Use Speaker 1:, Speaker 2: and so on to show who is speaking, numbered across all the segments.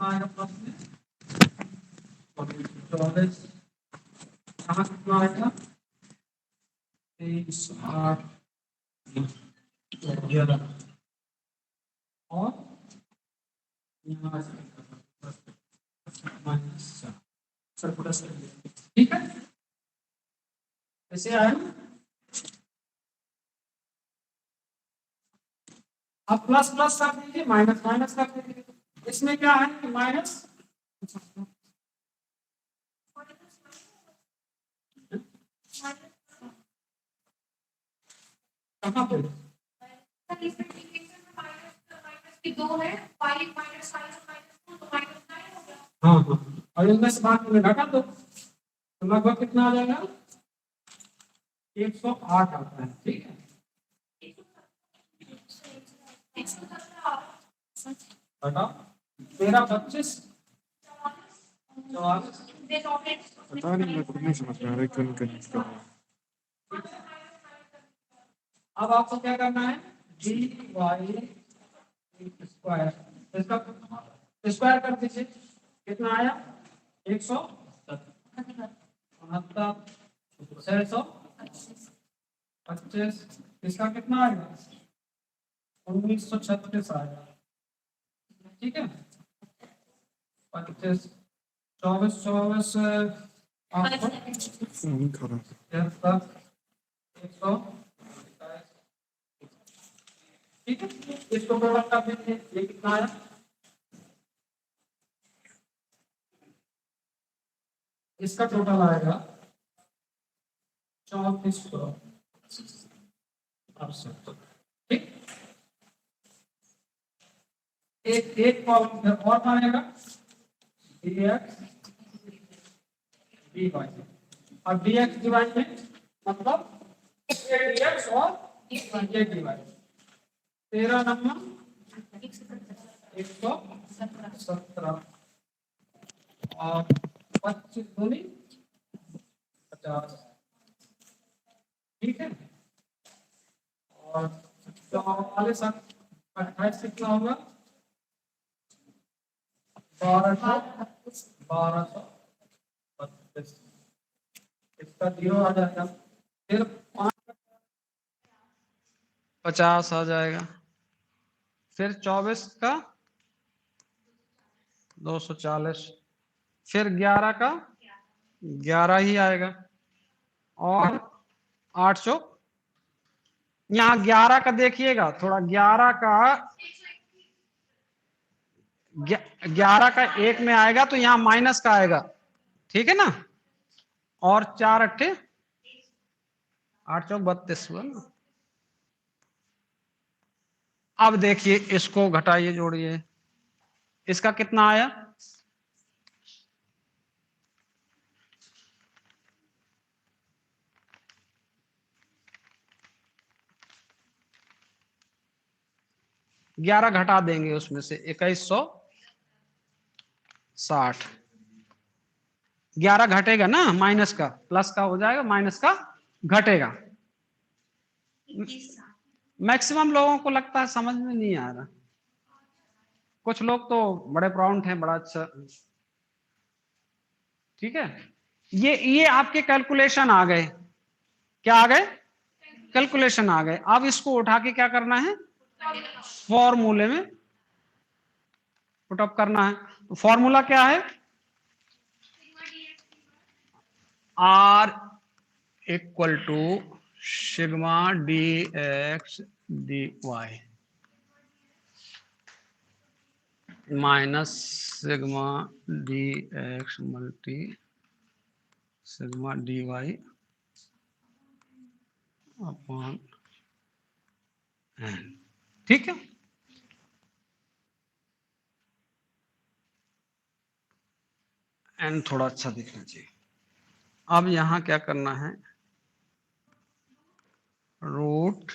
Speaker 1: कितना आएगा प्लस में 24, यहाँ कितना आएगा 23, 8, 11 और यहाँ माइनस 4 ठीक है। ऐसे आया। अब प्लस प्लस कर दीजिए, माइनस माइनस कर दीजिए। इसमें क्या है कि माइनस कहाँ पे हाँ हाँ, और इनमें से बात में घटा दो तो लगभग कितना आ जाएगा 108 आता है। ठीक है, घटाओ 13, 25, 44।
Speaker 2: पता नहीं, मैं खुद नहीं समझ में आ रहा है क्यों नहीं कनेक्ट कर रहा हूँ।
Speaker 1: अब आपको क्या करना है dy स्क्वायर, इसका स्क्वायर कर दीजिए, कितना आया 169, 625, इसका कितना आएगा 1936 आएगा। ठीक है, 25, 24, 24
Speaker 2: नहीं खा रहा।
Speaker 1: 100, ठीक है। इसको प्रोडक्ट कर देते हैं, ये कितना आया इसका टोटल आएगा 3400। ठीक, एक कॉलम और बनेगा dx dy, और dx dy में मतलब ये dx और ये dy 13 नंबर 117 और 25 दूनी 50। ठीक है, और वाले साथ 28 कितना होगा 1232, इसका 0 आ जाएगा, फिर 50 आ जाएगा, फिर 24 का 240, फिर 11 का 11 ही आएगा, और 8 चौक यहाँ 11 का देखिएगा थोड़ा, 11 का 1 में आएगा तो यहाँ माइनस का आएगा। ठीक है ना, और 4 अट्ठे 8 चौक 32 हुआ ना। अब देखिए इसको घटाइए, जोड़िए, इसका कितना आया 11 घटा देंगे उसमें से 2160, 11 घटेगा ना, माइनस का प्लस का हो जाएगा, माइनस का घटेगा। मैक्सिमम लोगों को लगता है समझ में नहीं आ रहा, कुछ लोग तो बड़े प्राउड हैं, बड़ा अच्छा। ठीक है, ये आपके कैलकुलेशन आ गए, क्या आ गए कैलकुलेशन आ गए। अब इसको उठा के क्या करना है फॉर्मूले में पुटअप करना है। तो फॉर्मूला क्या है R equal to sigma D X D Y minus sigma D X multi sigma D Y upon N. ठीक है, एन थोड़ा अच्छा दिखना चाहिए। अब यहां क्या करना है root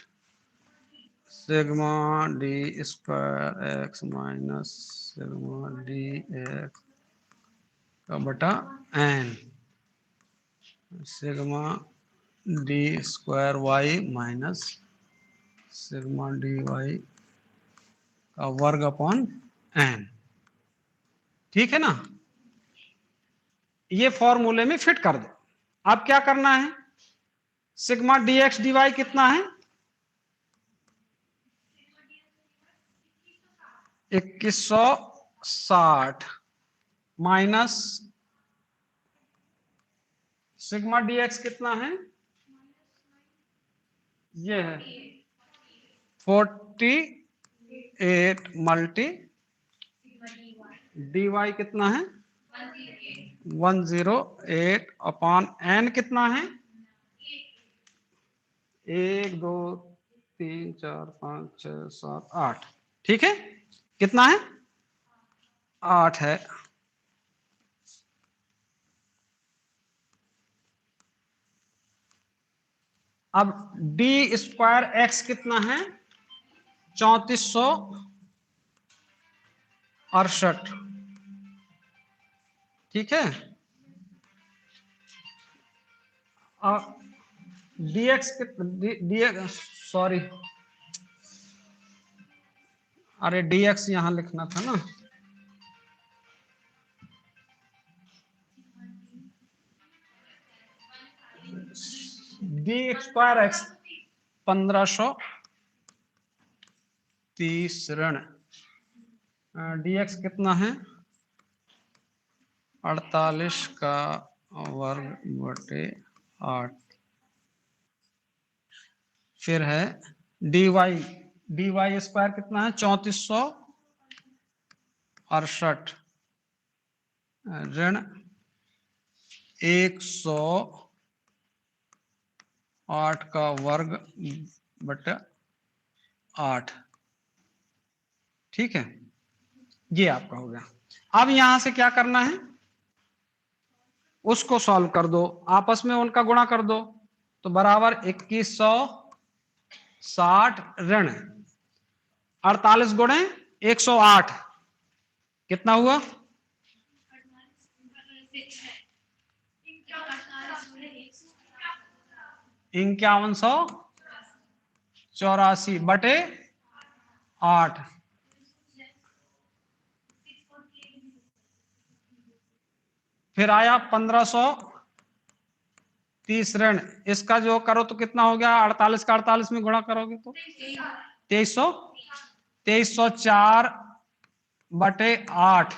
Speaker 1: sigma D square X minus sigma D X का बटा N sigma D square Y minus sigma D Y का वर्ग अपॉन एन। ठीक है ना, ये फॉर्मूले में फिट कर दो। अब क्या करना है, सिग्मा dx dy कितना है, 2160 माइनस सिग्मा dx कितना है, ये है 48 मल्टी dy कितना है 108 अपॉन n कितना है 1 2 3 4 5 6 7 8, ठीक है, कितना है 8 है। अब डी स्क्वायर एक्स कितना है 3468, ठीक है, dx dx सॉरी, अरे dx यहां लिखना था ना, डी स्क्वायर एक्स 1530 ऋण dx कितना है 48 का वर्ग बटे 8, फिर है dy स्क्वायर कितना है 3468 ऋण 108 का वर्ग बटे 8, ठीक है, ये आपका हो गया। अब यहां से क्या करना है, उसको सॉल्व कर दो, आपस में उनका गुणा कर दो, तो बराबर 2160 ऋण 48 गुणे 108 कितना हुआ 5184 बटे 8, फिर आया 1530 ऋण, इसका जो करो तो कितना हो गया 48 का 48 में गुणा करोगे तो 2304 बटे 8।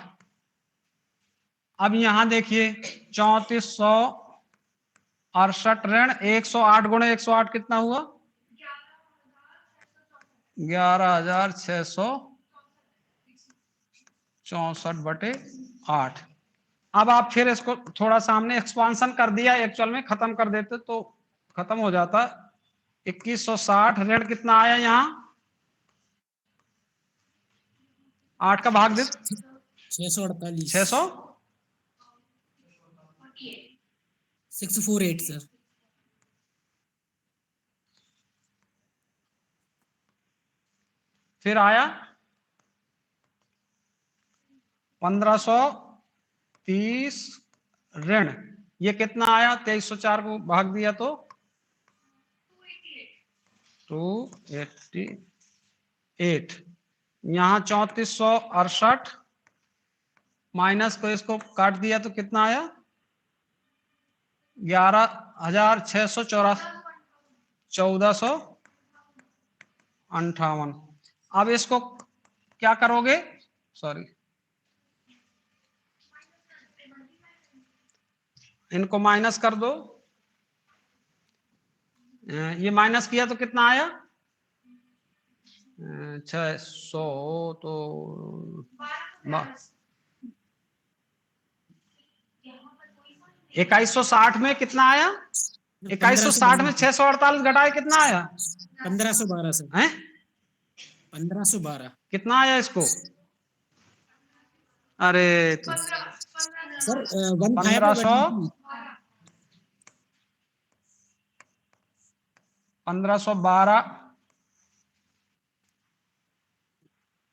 Speaker 1: अब यहां देखिए 3468 ऋण 108 गुणे 108 कितना हुआ 11664 बटे 8। अब आप फिर इसको थोड़ा सामने एक्सपांशन कर दिया, एक्चुअल में खत्म कर देते तो खत्म हो जाता। 2160 ऋण कितना आया यहाँ 8 का भाग दे
Speaker 3: 648
Speaker 1: 600
Speaker 3: 648 सर।
Speaker 1: फिर आया 1530 ऋण, ये कितना आया 2304 को भाग दिया तो 288, यहाँ 3468 माइनस को इसको काट दिया तो कितना आया 11,654 1458। अब इसको क्या करोगे, सॉरी इनको माइनस कर दो, ये माइनस किया तो कितना आया 600 तो 2160 में कितना आया 2160 में 648 घटाए कितना आया
Speaker 3: 1512 सर,
Speaker 1: हैं
Speaker 3: 1512
Speaker 1: कितना आया इसको, अरे तो
Speaker 3: सर
Speaker 1: 1512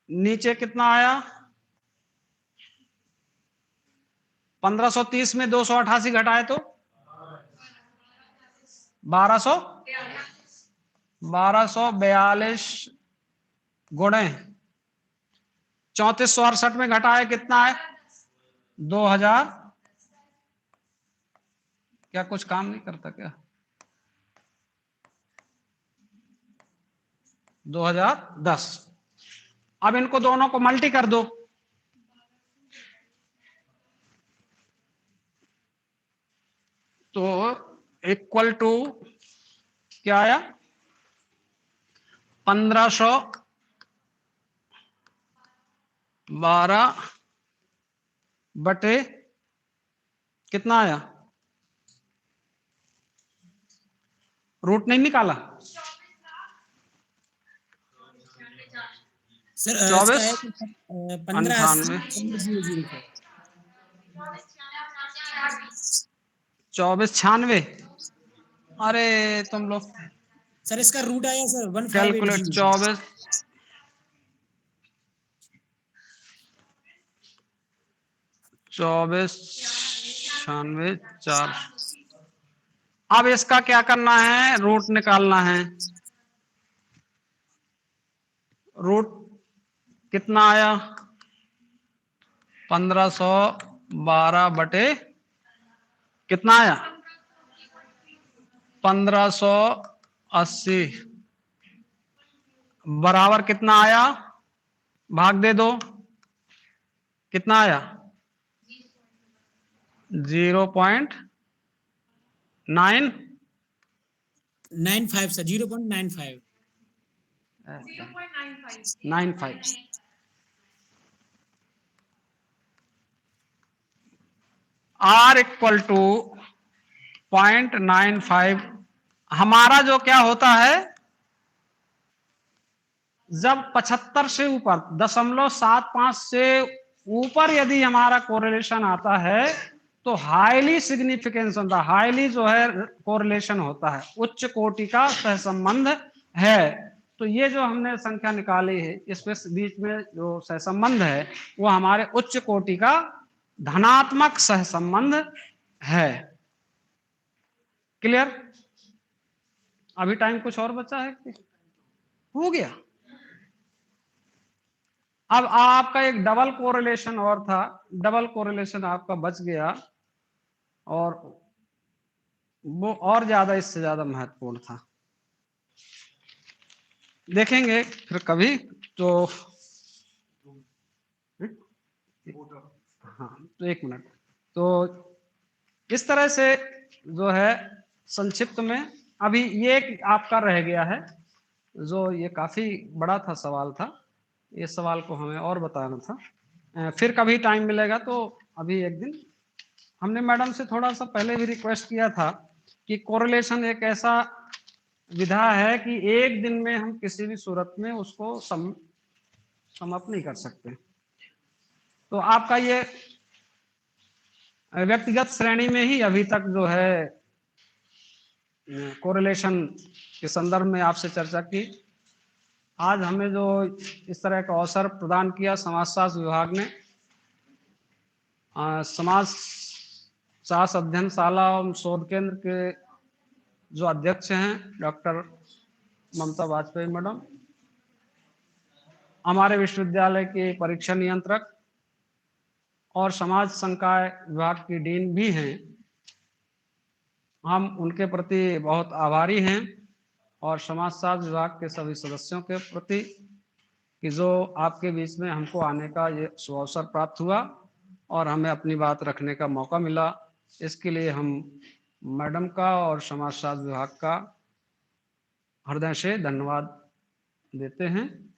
Speaker 1: नीचे कितना आया 1530 में 288 घटाए तो 1242 गुणे 3468 में घटाए कितना है 2000 क्या कुछ काम नहीं करता क्या? 2010। अब इनको दोनों को मल्टी कर दो, तो इक्वल टू क्या आया? 1512 बटे कितना आया? रूट नहीं निकाला?
Speaker 3: सर
Speaker 1: 24
Speaker 3: इसका है 1580
Speaker 1: 98
Speaker 3: 000 सर।
Speaker 1: 2496। अरे तुम लोग
Speaker 3: सर इसका रूट आया सर
Speaker 1: कैलकुलेट
Speaker 3: 1580 सर।
Speaker 1: 2496 अब इसका क्या करना है? रूट निकालना है। रूट कितना आया? 1512 बटे कितना आया? 1580 बराबर कितना आया? भाग दे दो, कितना आया? 0.9
Speaker 3: 95 सर 0.95
Speaker 1: 95। R equal to 0.95। हमारा जो क्या होता है, जब 75 से ऊपर 0.75 से ऊपर यदि हमारा कोरिलेशन आता है तो हाईली सिग्निफिकेंस होता है, हाईली जो है कोरिलेशन होता है, उच्च कोटि का सहसंबंध है। तो ये जो हमने संख्या निकाली है, इसमें बीच में जो सहसंबंध है वो हमारे उच्च कोटि का धनात्मक सहसंबंध है। क्लियर? अभी टाइम कुछ और बचा है? हो गया। अब आपका एक डबल कोरिलेशन और था, डबल कोरिलेशन आपका बच गया, और वो और ज्यादा, इससे ज्यादा महत्वपूर्ण था। देखेंगे फिर कभी। तो हाँ, तो एक मिनट। तो इस तरह से जो है संक्षिप्त में अभी ये आपका रह गया है, जो ये काफी बड़ा था सवाल था, ये सवाल को हमें और बताना था। फिर कभी टाइम मिलेगा तो अभी एक दिन हमने मैडम से थोड़ा सा पहले भी रिक्वेस्ट किया था कि कोरिलेशन एक ऐसा विधा है कि एक दिन में हम किसी भी सूरत में उसको समाप्त नहीं कर सकते। तो आपका ये व्यक्तिगत श्रेणी में ही अभी तक जो है कोरिलेशन के संदर्भ में आपसे चर्चा की। आज हमें जो इस तरह का अवसर प्रदान किया समाजशास्त्र विभाग ने, समाज शास्त्र अध्ययनशाला एवं शोध केंद्र के जो अध्यक्ष हैं डॉक्टर ममता वाजपेयी मैडम, हमारे विश्वविद्यालय के परीक्षा नियंत्रक और समाज संकाय विभाग की डीन भी हैं, हम उनके प्रति बहुत आभारी हैं, और समाजशास्त्र विभाग के सभी सदस्यों के प्रति कि जो आपके बीच में हमको आने का ये सुअवसर प्राप्त हुआ और हमें अपनी बात रखने का मौका मिला। इसके लिए हम मैडम का और समाजशास्त्र विभाग का हृदय से धन्यवाद देते हैं,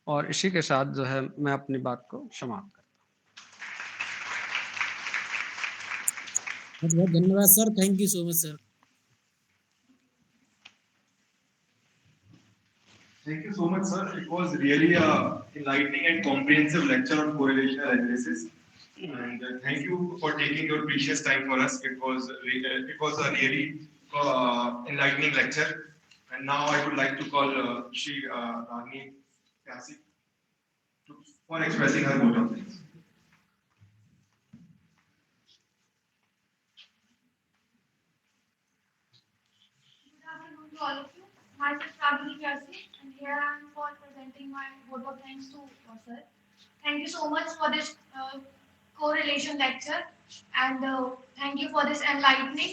Speaker 1: और इसी के साथ जो है मैं अपनी बात को समाप्त करता हूँ।
Speaker 3: बहुत बहुत धन्यवाद sir, thank you so much sir.
Speaker 2: Thank you so much, sir. It was really a enlightening and comprehensive lecture on correlational analysis. And thank you for taking your precious time for us. It was a really enlightening lecture. And now I would like to call Shri Ragini Pyasi for expressing her vote of thanks.
Speaker 4: Good afternoon to all of you. Myself Ragini Pyasi, and here I am for presenting my vote of thanks to sir. Thank you so much for this correlation lecture, and thank you for this enlightening,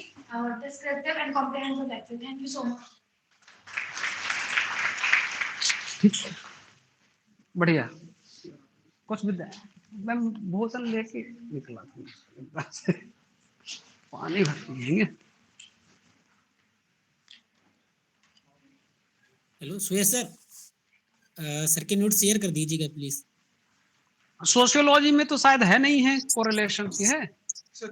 Speaker 4: descriptive and comprehensive lecture. Thank you so much.
Speaker 1: बढ़िया। कुछ भी मैं भोजन लेके निकला था, पानी भर पिएंगे।
Speaker 3: हेलो सुयश सर, सर के नोट शेयर कर दीजिएगा प्लीज।
Speaker 1: सोशियोलॉजी में तो शायद है नहीं है, कोरिलेशन की है
Speaker 2: सर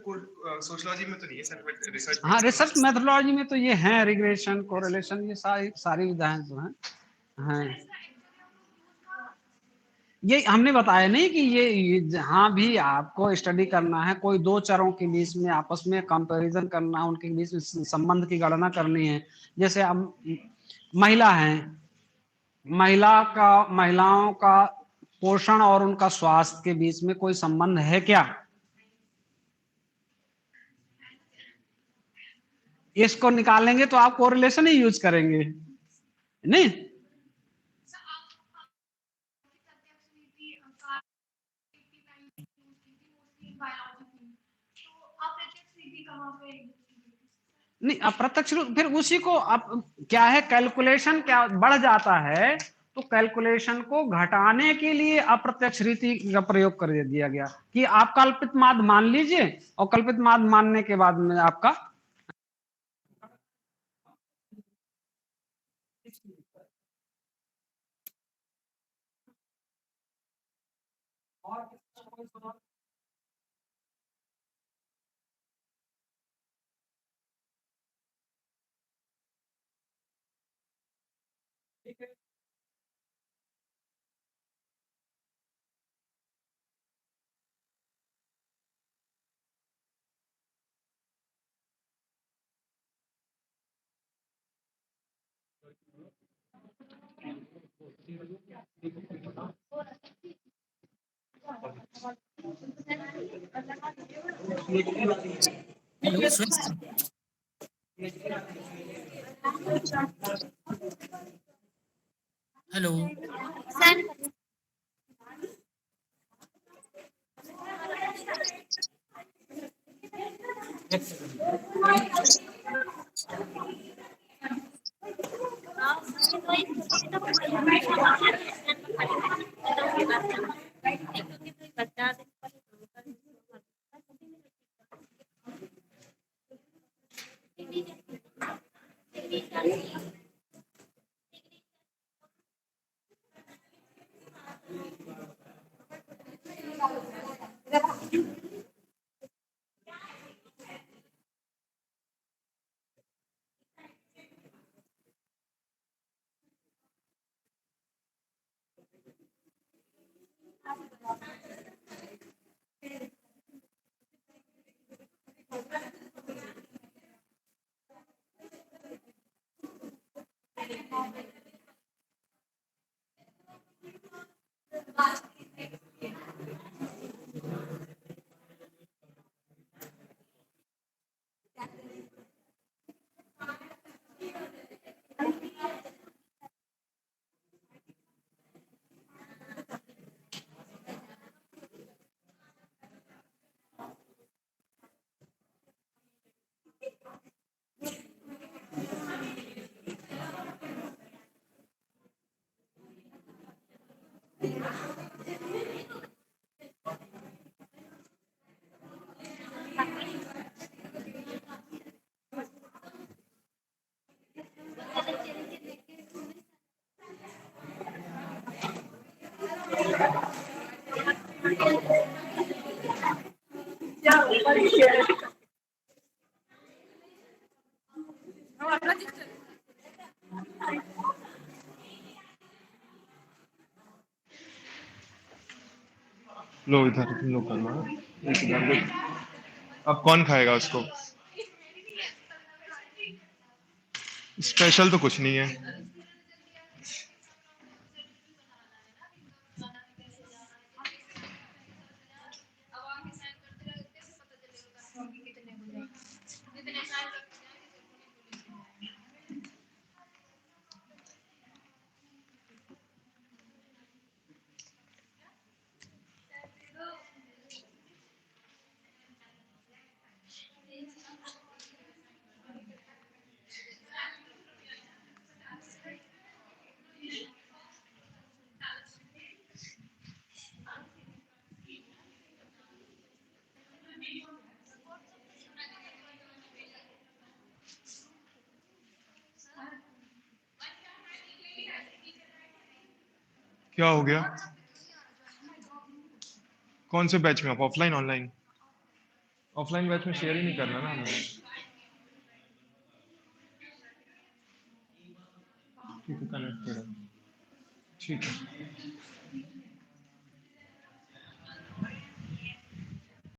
Speaker 2: सोशियोलॉजी में तो नहीं है सर, बट रिसर्च
Speaker 1: हाँ, रिसर्च मेथोडोलॉजी में तो ये है, रिग्रेशन, कोरिलेशन, ये सारी विधाएं जो हैं हैं। ये हमने बताया नहीं कि ये जहां भी आपको स्टडी करना है, कोई दो चरों के बीच में आपस में कंपैरिजन करना है, उनके बीच में संबंध की गणना करनी है। जैसे अब महिला है, महिलाओं का पोषण और उनका स्वास्थ्य के बीच में कोई संबंध है क्या? इसको निकालेंगे तो आप कोरिलेशन ही यूज करेंगे नहीं। नहीं, अप्रत्यक्ष रूप फिर उसी को अब क्या है, कैलकुलेशन क्या बढ़ जाता है, तो कैलकुलेशन को घटाने के लिए अप्रत्यक्ष रीति का प्रयोग कर दिया गया कि आप कल्पित माध्य मान लीजिए, और कल्पित माध्य मानने के बाद में आपका
Speaker 3: हेलो सुयश सर। हेलो
Speaker 2: लो इधर तुम लोग करना, एक इधर लो। अब कौन खाएगा उसको? स्पेशल तो कुछ नहीं है। क्या हो गया? कौन से बैच में आप, ऑफलाइन ऑनलाइन? ऑफलाइन बैच में शेयर ही नहीं करना ना हमें। ठीक है, कनेक्टेड है, ठीक है।